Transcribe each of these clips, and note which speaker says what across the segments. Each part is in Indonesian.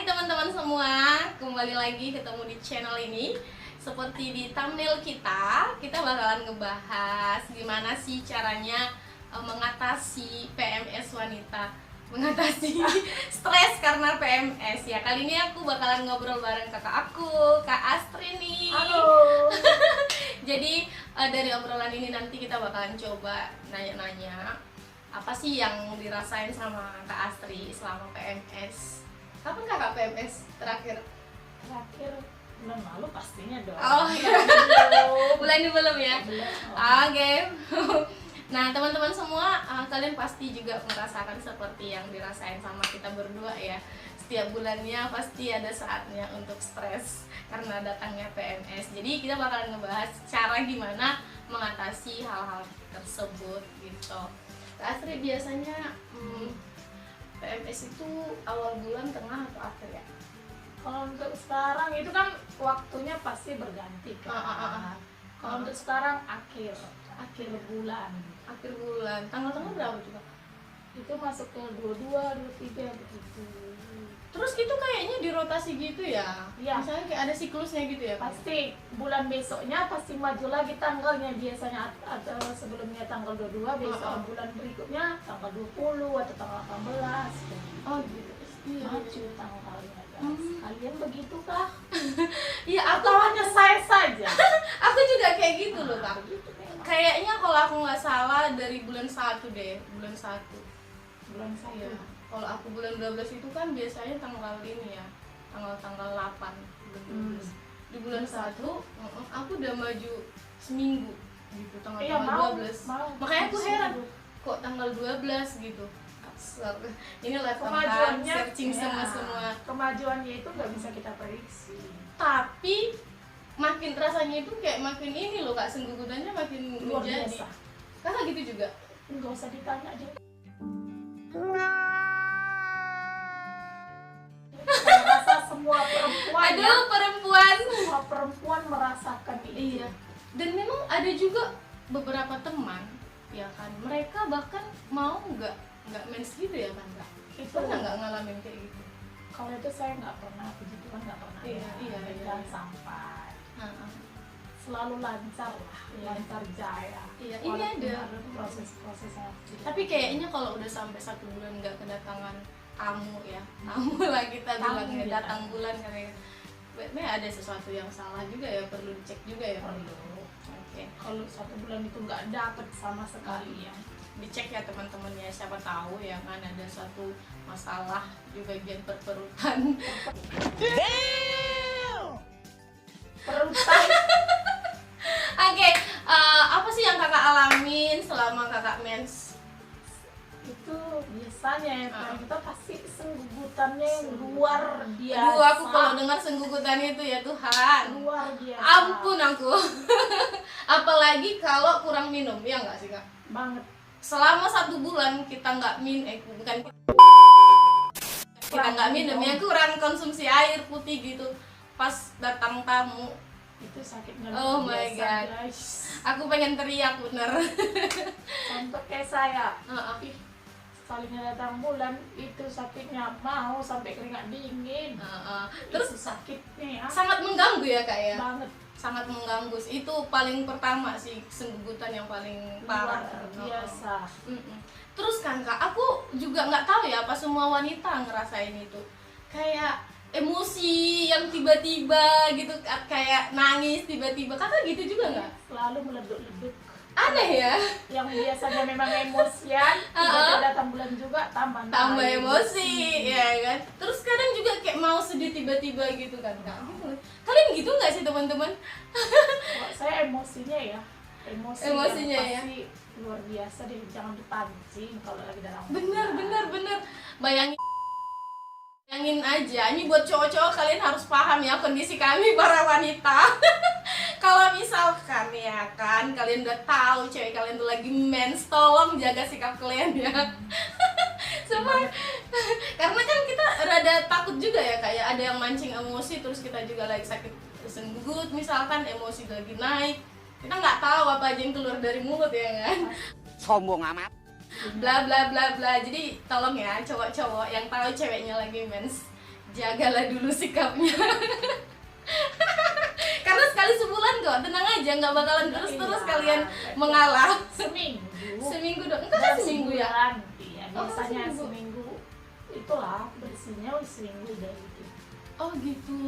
Speaker 1: teman-teman semua, kembali lagi ketemu di channel ini. Seperti di thumbnail kita bakalan ngebahas gimana sih caranya mengatasi PMS wanita, mengatasi stres karena PMS ya. Kali ini aku bakalan ngobrol bareng kakak aku, Kak Astri nih.
Speaker 2: Halo.
Speaker 1: Jadi dari obrolan ini nanti kita bakalan coba nanya-nanya apa sih yang dirasain sama Kak Astri selama PMS. Kapan kakak PMS terakhir?
Speaker 2: Terakhir bulan lalu pastinya dong.
Speaker 1: Oh iya, bulan ini belum ya?
Speaker 2: Belum.
Speaker 1: Oke. Nah teman-teman semua, kalian pasti juga merasakan seperti yang dirasain sama kita berdua ya. Setiap bulannya pasti ada saatnya untuk stres karena datangnya PMS. Jadi kita bakalan ngebahas cara gimana mengatasi hal-hal tersebut gitu. Kak Astri biasanya PMS itu awal bulan, tengah atau akhir ya?
Speaker 2: Kalau untuk sekarang itu kan waktunya pasti berganti kan. Kalau untuk sekarang akhir bulan.
Speaker 1: Akhir bulan. Tanggal-tanggal berapa juga?
Speaker 2: Itu masuk ke 22, 23 begitu.
Speaker 1: Terus itu kayaknya dirotasi gitu ya?
Speaker 2: Iya.
Speaker 1: Misalnya kayak ada siklusnya gitu ya?
Speaker 2: Pasti bulan besoknya pasti maju lagi tanggalnya, biasanya ada sebelumnya tanggal 22, besok bulan berikutnya tanggal 20 atau tanggal 18.
Speaker 1: Oh gitu. Iya.
Speaker 2: Maju tanggalnya. Kalian begitu kah?
Speaker 1: Iya,
Speaker 2: Atau hanya saya saja?
Speaker 1: aku juga kayak gitu loh Kak.
Speaker 2: Begitu memang.
Speaker 1: Kayaknya kalau aku nggak salah dari bulan 1 deh, bulan 1.
Speaker 2: Bulan saya.
Speaker 1: Iya. Kalau aku bulan 12 itu kan biasanya tanggal ini ya, tanggal 8 bulan 12. Di bulan 1 aku udah maju seminggu gitu, tanggal 12. Makanya aku heran kok tanggal 12 gitu. Ini live
Speaker 2: Kemajuannya
Speaker 1: searching semua.
Speaker 2: Kemajuannya itu nggak bisa kita prediksi.
Speaker 1: Tapi makin rasanya itu kayak makin ini loh Kak, senggugutannya makin
Speaker 2: Luar
Speaker 1: menjadi.
Speaker 2: biasa.
Speaker 1: Kakak gitu juga?
Speaker 2: Nggak usah ditanya aja. Saya rasa semua perempuan
Speaker 1: Aduh perempuan.
Speaker 2: semua perempuan merasakan itu.
Speaker 1: Iya. Dan memang ada juga beberapa teman ya kan, mereka bahkan mau nggak mens gitu ya kan Kak?
Speaker 2: Itu
Speaker 1: Pernah nggak ngalamin kayak gitu?
Speaker 2: kalau itu saya nggak pernah, puji Tuhan nggak pernah.
Speaker 1: Iya.
Speaker 2: Dan sampai
Speaker 1: Heeh.
Speaker 2: selalu lancar lah,
Speaker 1: Iya.
Speaker 2: lancar jaya.
Speaker 1: Iya, ini
Speaker 2: Walaupun
Speaker 1: ada.
Speaker 2: proses-prosesnya.
Speaker 1: Tapi kayaknya kalau udah sampai 1 bulan nggak kedatangan tamu ya, tamu lah kita
Speaker 2: Tamu
Speaker 1: bilangnya,
Speaker 2: ya.
Speaker 1: datang bulan karena ada sesuatu yang salah juga ya, perlu dicek juga ya.
Speaker 2: Perlu.
Speaker 1: Oke,
Speaker 2: Kalau 1 bulan itu nggak dapet sama sekali ya.
Speaker 1: dicek ya teman-teman ya, siapa tahu ya kan ada suatu masalah di bagian perperutan.
Speaker 2: Perutan.
Speaker 1: Oke, apa sih yang kakak alamin selama kakak mens?
Speaker 2: Itu biasanya ya, kita pasti senggugutannya yang luar biasa.
Speaker 1: Aduh, aku kalau dengar senggugutan itu ya Tuhan,
Speaker 2: luar biasa.
Speaker 1: ampun aku. Apalagi kalau kurang minum, ya nggak sih Kak?
Speaker 2: Banget.
Speaker 1: Selama 1 bulan kita nggak bukan kita nggak minum ya, kurang konsumsi air putih gitu. Pas datang tamu,
Speaker 2: Itu sakitnya
Speaker 1: oh
Speaker 2: luar
Speaker 1: my
Speaker 2: biasa,
Speaker 1: god,
Speaker 2: guys.
Speaker 1: aku pengen teriak bener.
Speaker 2: Contoh kayak saya,
Speaker 1: Heeh.
Speaker 2: sekalinya datang bulan itu sakitnya mau sampai keringat dingin.
Speaker 1: Terus
Speaker 2: Itu sakitnya
Speaker 1: sangat mengganggu ya Kak ya?
Speaker 2: banget,
Speaker 1: Sangat mengganggu. Itu paling pertama sih, senggugutan yang paling parah.
Speaker 2: luar biasa.
Speaker 1: Terus kan Kak, aku juga nggak tahu ya apa semua wanita ngerasain itu. Kayak emosi yang tiba-tiba gitu, kayak nangis tiba-tiba. Kakak gitu juga nggak?
Speaker 2: Selalu meleduk-leduk.
Speaker 1: Aneh ya?
Speaker 2: Yang biasanya memang emosian, tiba-tiba datang bulan juga tambah
Speaker 1: Emosi, ya kan? Terus kadang juga kayak mau sedih tiba-tiba gitu kan Kak? Gitu. Kalian gitu nggak sih teman-teman?
Speaker 2: Kalau saya emosinya
Speaker 1: Emosinya ya?
Speaker 2: pasti luar biasa deh, jangan dipancing kalau lagi dalam
Speaker 1: Bener. Bayangin aja, ini buat cowok-cowok, kalian harus paham ya kondisi kami para wanita. Kalau misalkan ya kan, kalian udah tahu cewek kalian tuh lagi mens, tolong jaga sikap kalian ya. Semua, karena kan kita rada takut juga ya, kayak ada yang mancing emosi, terus kita juga lagi sakit senggut, misalkan emosi lagi naik, kita nggak tahu apa aja yang keluar dari mulut ya kan.
Speaker 3: Sombong amat.
Speaker 1: Bla bla bla bla. Jadi tolong ya cowok-cowok yang tahu ceweknya lagi mens, jagalah dulu sikapnya. Karena sekali sebulan kok, tenang aja, nggak bakalan terus-terus
Speaker 2: Iya,
Speaker 1: kalian mengalah.
Speaker 2: seminggu.
Speaker 1: Seminggu dong, enggak kan seminggu ya?
Speaker 2: Sebulan, iya,
Speaker 1: Oh,
Speaker 2: biasanya
Speaker 1: seminggu.
Speaker 2: seminggu. Itulah bersihnya seminggu udah gitu.
Speaker 1: Oh gitu.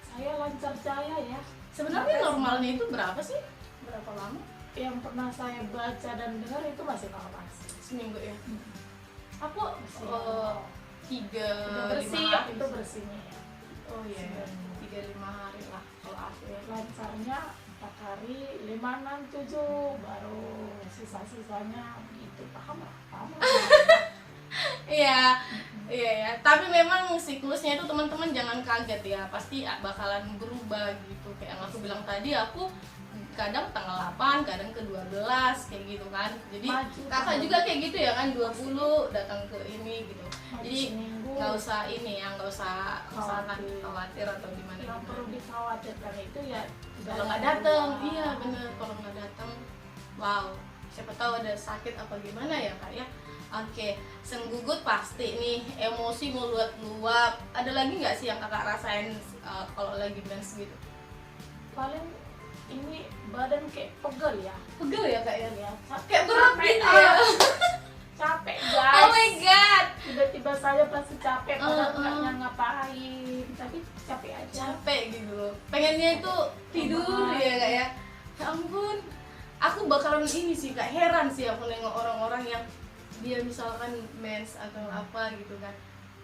Speaker 2: Saya lancar jaya ya.
Speaker 1: Sebenarnya normalnya itu berapa sih? Berapa lama?
Speaker 2: Yang pernah saya baca dan dengar itu masih normal sih.
Speaker 1: Seminggu ya? Aku
Speaker 2: Masih
Speaker 1: tiga
Speaker 2: udah bersih
Speaker 1: lima
Speaker 2: ya,
Speaker 1: hari.
Speaker 2: itu bersihnya ya.
Speaker 1: Oh iya,
Speaker 2: Seminggu.
Speaker 1: 3-5 hari lah kalau aku ya.
Speaker 2: Lancarnya 4 hari, 5, 6, 7 baru sisa-sisanya gitu. Paham lah.
Speaker 1: Iya, iya ya. Tapi memang siklusnya itu teman-teman jangan kaget ya. Pasti bakalan berubah gitu. Kayak yang aku bilang tadi, aku kadang tanggal 8, kadang ke 12 kayak gitu kan. Jadi
Speaker 2: Maju,
Speaker 1: kakak
Speaker 2: kan?
Speaker 1: juga kayak gitu ya kan, 20 datang ke ini gitu.
Speaker 2: Maju
Speaker 1: Jadi
Speaker 2: seminggu.
Speaker 1: nggak usah ini ya, nggak usah misalkan
Speaker 2: Khawatir.
Speaker 1: khawatir atau gimana.
Speaker 2: Yang perlu dikhawatirkan itu ya
Speaker 1: Kalau nggak datang, iya bener. Kalau nggak datang, wow, siapa tahu ada sakit apa gimana ya kak ya. Oke, senggugut pasti nih, emosi meluap-luap. Ada lagi nggak sih yang kakak rasain kalau lagi mens gitu?
Speaker 2: Paling ini badan kayak pegel ya.
Speaker 1: Pegel ya kak ya?
Speaker 2: Ya,
Speaker 1: Kayak berat
Speaker 2: capek,
Speaker 1: gitu ya?
Speaker 2: capek
Speaker 1: Oh
Speaker 2: guys.
Speaker 1: my god,
Speaker 2: Tiba-tiba saya pasti capek padahal
Speaker 1: Uh-uh.
Speaker 2: nggak ngapain, tapi capek aja.
Speaker 1: capek gitu loh. Pengennya itu tidur ya kak ya. Ya ampun, aku bakalan ini sih kak, heran sih aku nengok orang-orang yang dia misalkan mens atau apa gitu kan,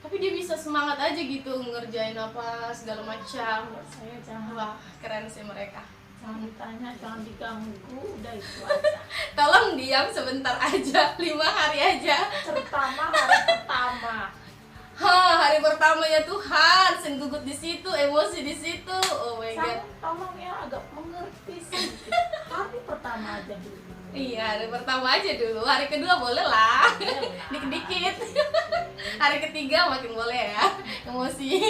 Speaker 1: tapi dia bisa semangat aja gitu ngerjain apa segala macam.
Speaker 2: Kalau saya jangan
Speaker 1: Wah, keren sih mereka.
Speaker 2: jangan ditanya, jangan diganggu, udah itu aja.
Speaker 1: Tolong diam sebentar aja, 5 hari aja.
Speaker 2: Terutama hari pertama.
Speaker 1: Hari pertama ya Tuhan, senggugut di situ, emosi di situ. Oh my god.
Speaker 2: Saya tolong ya agak mengerti sedikit. Hari pertama aja dulu.
Speaker 1: Iya, hari pertama aja dulu, hari kedua boleh lah.
Speaker 2: Iyalah.
Speaker 1: Dikit-dikit. Hari ketiga makin boleh ya, emosi.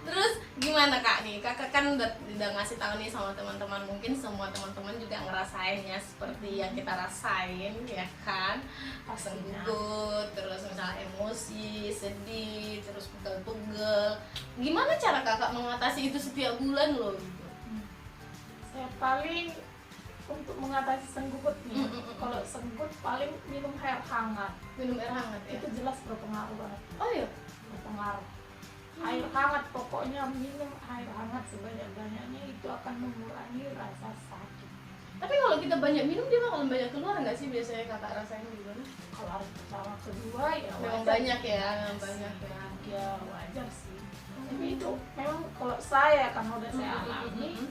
Speaker 1: Terus gimana kak nih? Kakak kan udah ngasih tahu nih sama teman-teman, mungkin semua teman-teman juga ngerasain ya seperti yang kita rasain ya kan. Senggugut, terus misalnya emosi, sedih, terus pegel-pegel. Gimana cara kakak mengatasi itu setiap bulan loh gitu?
Speaker 2: Saya paling untuk mengatasi senggugut nih, kalau senggut paling minum air hangat.
Speaker 1: Minum air hangat ya?
Speaker 2: Itu jelas berpengaruh banget.
Speaker 1: Oh iya?
Speaker 2: Berpengaruh. Air hangat, pokoknya minum air hangat sebanyak-banyaknya itu akan mengurangi rasa sakit.
Speaker 1: Tapi kalau kita banyak minum dia bakalan banyak keluar nggak sih biasanya kakak rasain gimana?
Speaker 2: Kalau hari pertama kedua ya
Speaker 1: Memang
Speaker 2: wajar.
Speaker 1: banyak ya, memang banyak ya.
Speaker 2: Ya wajar sih. Tapi itu memang kalau saya kan udah saya alami,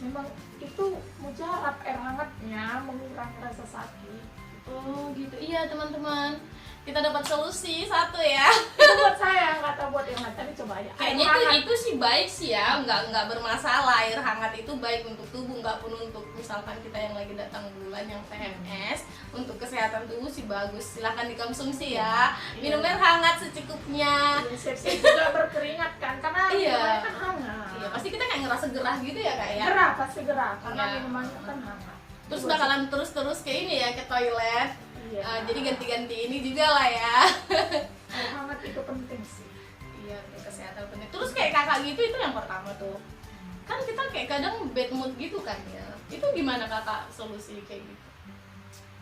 Speaker 2: memang itu mujarab air hangatnya mengurangi rasa sakit.
Speaker 1: Oh gitu, iya teman-teman, kita dapat solusi satu ya.
Speaker 2: Itu buat saya, nggak tahu buat yang lain, tapi coba aja.
Speaker 1: Kayaknya itu sih baik sih ya, nggak bermasalah. Air hangat itu baik untuk tubuh, nggak pun untuk misalkan kita yang lagi datang bulan yang PMS. Untuk kesehatan tubuh sih bagus, silahkan dikonsumsi ya. Minum air hangat secukupnya.
Speaker 2: Saya juga berkeringat kan, karena
Speaker 1: Iya.
Speaker 2: minumannya kan hangat.
Speaker 1: Iya, pasti kita kayak ngerasa gerah gitu ya kak ya.
Speaker 2: Gerah, pasti gerah, karena
Speaker 1: Iya.
Speaker 2: minumannya kan hangat.
Speaker 1: Terus bakalan terus kayak ini ya, ke toilet.
Speaker 2: Iya.
Speaker 1: Jadi ganti-ganti ini juga lah ya.
Speaker 2: Air hangat itu penting sih.
Speaker 1: Iya, untuk kesehatan penting. Terus kayak kakak gitu itu yang pertama tuh. Kan kita kayak kadang bad mood gitu kan ya. Itu gimana kakak solusi kayak gitu?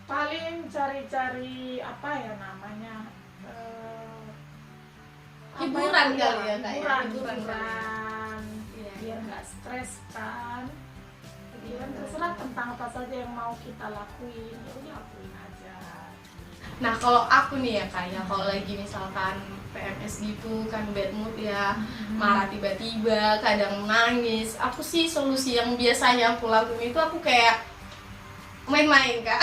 Speaker 2: Paling cari-cari apa ya namanya?
Speaker 1: Hiburan kali ya, Kak, ya?
Speaker 2: Hiburan,
Speaker 1: Hiburan kali ya. Iya.
Speaker 2: biar nggak stres kan. Hiburan terserah tentang apa saja yang mau kita lakuin, ya udah lakuin aja.
Speaker 1: Nah, kalau aku nih ya kak ya, kalau lagi misalkan PMS gitu kan bad mood ya, marah tiba-tiba, kadang nangis. Aku sih solusi yang biasanya aku lakuin itu aku kayak main-main kak.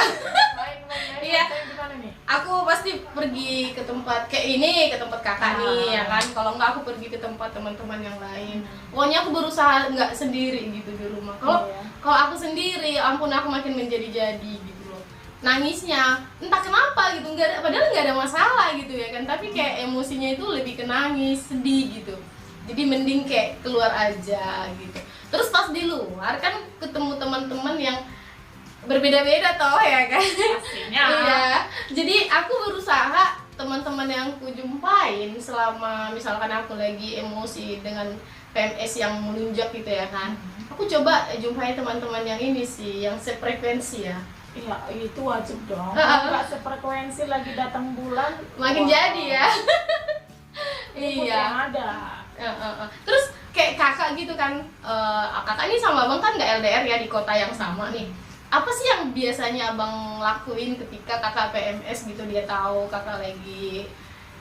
Speaker 2: Main-main
Speaker 1: Iya.
Speaker 2: gimana nih?
Speaker 1: Aku pasti pergi ke tempat kayak ini, ke tempat kakak nih ya kan. Kalau nggak aku pergi ke tempat teman-teman yang lain. Pokoknya aku berusaha nggak sendiri gitu di rumah. Kalau
Speaker 2: Iya.
Speaker 1: kalau aku sendiri, ampun aku makin menjadi-jadi gitu loh. Nangisnya entah kenapa gitu, nggak ada, padahal nggak ada masalah gitu ya kan. Tapi kayak emosinya itu lebih ke nangis, sedih gitu. Jadi mending kayak keluar aja gitu. Terus pas di luar kan ketemu teman-teman yang berbeda-beda toh ya kan.
Speaker 2: Pastinya.
Speaker 1: Iya, jadi aku berusaha teman-teman yang aku jumpain selama misalkan aku lagi emosi dengan PMS yang melunjak gitu ya kan, aku coba jumpai teman-teman yang ini sih, yang sefrekuensi ya.
Speaker 2: Iya, itu wajib dong. Kalau nggak sefrekuensi lagi datang bulan,
Speaker 1: Makin
Speaker 2: wah,
Speaker 1: jadi ya.
Speaker 2: ikut
Speaker 1: Iya.
Speaker 2: yang ada.
Speaker 1: Terus kayak kakak gitu kan, kakak ini sama abang kan nggak LDR ya, di kota yang sama nih. Apa sih yang biasanya abang lakuin ketika kakak PMS gitu, dia tahu kakak lagi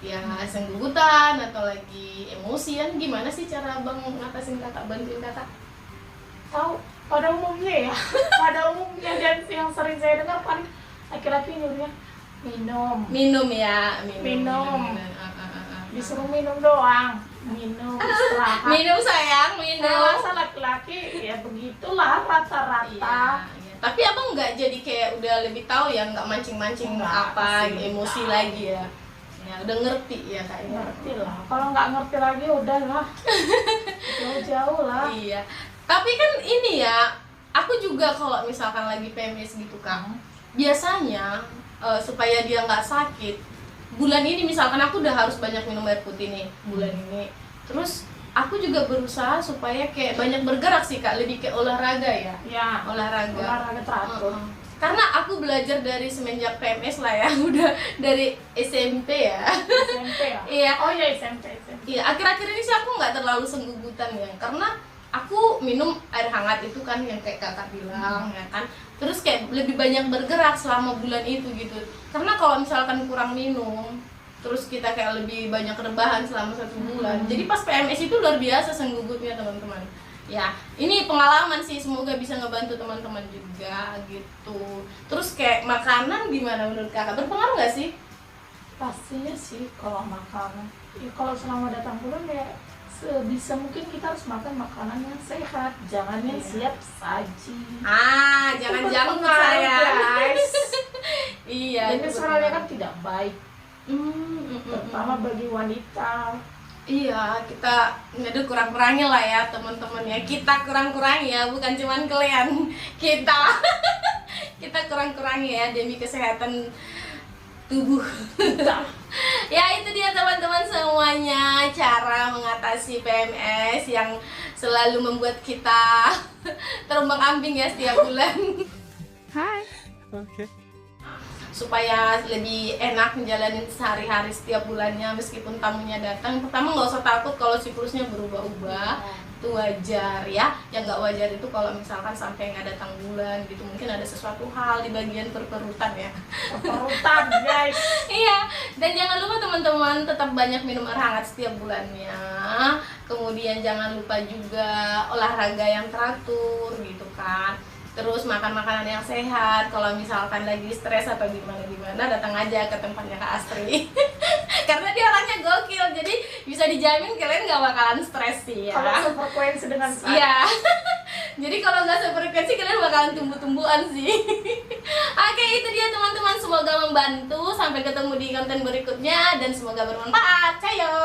Speaker 1: ya senggugutan atau lagi emosian, gimana sih cara abang ngatasin kakak, bantuin kakak?
Speaker 2: Tahu pada umumnya ya, pada umumnya dan yang sering saya dengar paling laki-laki nyuruhnya
Speaker 1: Minum ya,
Speaker 2: Minum. Disuruh minum doang, minum istirahat.
Speaker 1: Minum sayang, minum.
Speaker 2: Masa laki-laki ya begitulah rata-rata.
Speaker 1: Iya. Tapi abang nggak jadi kayak udah lebih tahu ya, nggak mancing-mancing
Speaker 2: Nggak,
Speaker 1: apa
Speaker 2: pasti
Speaker 1: emosi
Speaker 2: tahu.
Speaker 1: lagi ya. Ya udah ngerti ya kayaknya.
Speaker 2: Ngerti lah, kalau nggak ngerti lagi udahlah, jauh-jauh lah.
Speaker 1: Iya. Tapi kan ini ya, aku juga kalau misalkan lagi PMS gitu Kang, biasanya supaya dia nggak sakit, bulan ini misalkan aku udah harus banyak minum air putih nih bulan ini. Terus aku juga berusaha supaya kayak banyak bergerak sih Kak, lebih kayak olahraga ya.
Speaker 2: Ya,
Speaker 1: Olahraga.
Speaker 2: olahraga teratur.
Speaker 1: Karena aku belajar dari semenjak PMS lah ya, udah dari SMP ya.
Speaker 2: SMP ya?
Speaker 1: Iya.
Speaker 2: Oh iya SMP.
Speaker 1: Iya, akhir-akhir ini sih aku nggak terlalu senggugutan ya, karena aku minum air hangat itu kan yang kayak kakak bilang ya kan. Terus kayak lebih banyak bergerak selama bulan itu gitu. Karena kalau misalkan kurang minum, terus kita kayak lebih banyak rebahan selama 1 bulan. Jadi pas PMS itu luar biasa senggugutnya teman-teman. Ya, ini pengalaman sih, semoga bisa ngebantu teman-teman juga gitu. Terus kayak makanan gimana menurut kakak? Berpengaruh nggak sih?
Speaker 2: Pastinya sih kalau makanan. Ya, kalau selama datang bulan ya sebisa mungkin kita harus makan makanan yang sehat, jangan yang siap saji.
Speaker 1: Jangan
Speaker 2: Itu
Speaker 1: junk
Speaker 2: berpengaruh,
Speaker 1: saya.
Speaker 2: guys.
Speaker 1: Iya,
Speaker 2: Dan
Speaker 1: itu
Speaker 2: misalnya kan
Speaker 1: berpengaruh.
Speaker 2: tidak baik, terutama bagi wanita.
Speaker 1: Iya, kita aduh kurang-kurangin lah ya teman-teman ya. Kita kurang-kurangi ya, bukan cuman kalian. Kita kurang-kurangi ya demi kesehatan tubuh. Ya itu dia teman-teman semuanya, cara mengatasi PMS yang selalu membuat kita terombang-ambing ya setiap bulan.
Speaker 3: Hai. Oke.
Speaker 1: Supaya lebih enak menjalani sehari-hari setiap bulannya meskipun tamunya datang. Pertama nggak usah takut kalau siklusnya berubah-ubah, itu wajar ya. Yang nggak wajar itu kalau misalkan sampai nggak datang bulan gitu, mungkin ada sesuatu hal di bagian perperutan ya.
Speaker 2: Perperutan guys.
Speaker 1: Iya, dan jangan lupa teman-teman tetap banyak minum air hangat setiap bulannya. Kemudian jangan lupa juga olahraga yang teratur gitu kan. Terus makan makanan yang sehat. Kalau misalkan lagi stres atau gimana datang aja ke tempatnya Kak Astri. Karena dia orangnya gokil, jadi bisa dijamin kalian nggak bakalan stres sih ya.
Speaker 2: Kalau sefrekuensi dengan saya.
Speaker 1: Iya. Jadi kalau nggak sefrekuensi kalian bakalan tumbuh-tumbuhan sih. Oke, itu dia teman-teman, semoga membantu. Sampai ketemu di konten berikutnya dan semoga bermanfaat. Cayo.